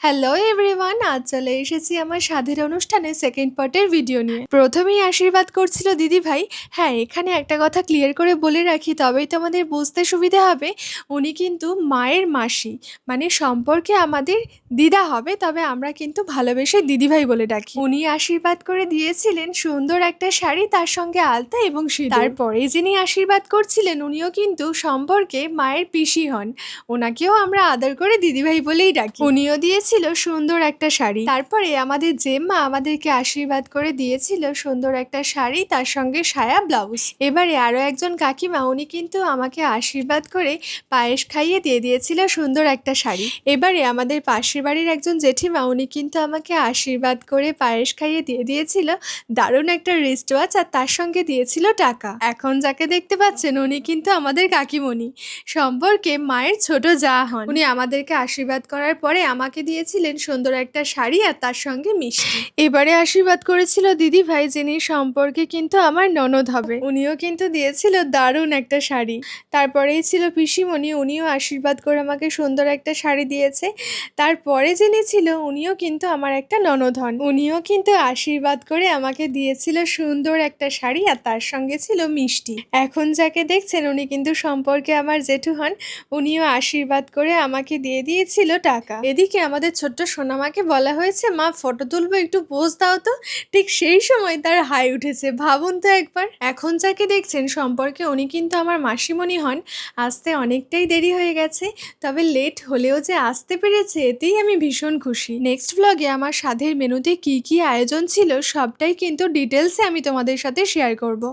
Hello everyone, আজ চলে এসেছি আমার স্বাধীন অনুষ্ঠানে সেকেন্ড পার্টের ভিডিও নিয়ে। প্রথমেই আশীর্বাদ করছিল দিদিভাই। হ্যাঁ, এখানে একটা কথা ক্লিয়ার করে বলে রাখি, তবেই তোমাদের বুঝতে সুবিধা হবে। উনি কিন্তু মায়ের মাসি, মানে সম্পর্কে আমাদের দিদা হবে, তবে আমরা কিন্তু ভালোবেসে দিদিভাই বলে ডাকি। উনি আশীর্বাদ করে দিয়েছিলেন সুন্দর একটা শাড়ি, তার সঙ্গে আলতা এবং সিঁদুর। তারপরে যিনি আশীর্বাদ করছিলেন উনিও কিন্তু সম্পর্কে মায়ের পিসি হন, ওনাকেও আমরা আদর করে দিদিভাই বলেই ডাকি। উনিও দিয়েছিল সুন্দর একটা শাড়ি। তারপরে আমাদের জেম্মা আমাদেরকে আশীর্বাদ করে দিয়েছিল সুন্দর একটা শাড়ি, তার সঙ্গে সায়া ব্লাউজ। এবারে আরো একজন কাকিমা, উনি কিন্তু আমাকে আশীর্বাদ করে পায়েস খাইয়ে দিয়ে দিয়েছিল সুন্দর একটা শাড়ি। এবারে আমাদের পাশের বাড়ির একজন জেঠিমা, উনি কিন্তু আমাকে আশীর্বাদ করে পায়েস খাইয়ে দিয়ে দিয়েছিল দারুণ একটা রিস্ট ওয়াচ, আর তার সঙ্গে দিয়েছিল টাকা। এখন যাকে দেখতে পাচ্ছেন উনি কিন্তু আমাদের কাকিমণি, সম্পর্কে মায়ের ছোট যা হন। উনি আমাদেরকে আশীর্বাদ করার পরে আমাকে দিয়েছিলেন সুন্দর একটা শাড়ি আর তার সঙ্গে মিষ্টি। এবারে আশীর্বাদ করেছিল দিদি ভাই, যিনি সম্পর্কে কিন্তু আমার ননদ হবে, উনিও কিন্তু দিয়েছিল দারুণ একটা শাড়ি। তারপরেই ছিল পিসিমণি, উনিও আশীর্বাদ করে আমাকে সুন্দর একটা শাড়ি দিয়েছে। তারপরে যিনি ছিল উনিও কিন্তু আমার একটা ননদ হন, উনিও কিন্তু আশীর্বাদ করে আমাকে দিয়েছিল সুন্দর একটা শাড়ি আর তার সঙ্গে ছিল মিষ্টি। এখন যাকে দেখছেন উনি কিন্তু সম্পর্কে আমার জেঠু হন, উনিও আশীর্বাদ করে আমাকে দিয়ে দিয়েছিল টাকা। এদিকে আমাদের ছোট্ট সোনামাকে বলা হয়েছে, মা ফটো তুলবো, একটু পোজ দাও তো। ঠিক সেই সময় তার হাই উঠেছে, ভাবুন তো একবার। এখন যাকে দেখছেন সম্পর্কে উনি কিন্তু আমার মাসিমণি হন। আসতে অনেকটাই দেরি হয়ে গেছে, তবে লেট হলেও যে আসতে পেরেছে এতেই আমি ভীষণ খুশি। নেক্সট ব্লগে আমার স্বাদের মেনুতে কি কি আয়োজন ছিল সবটাই কিন্তু ডিটেলসে আমি তোমাদের সাথে শেয়ার করব।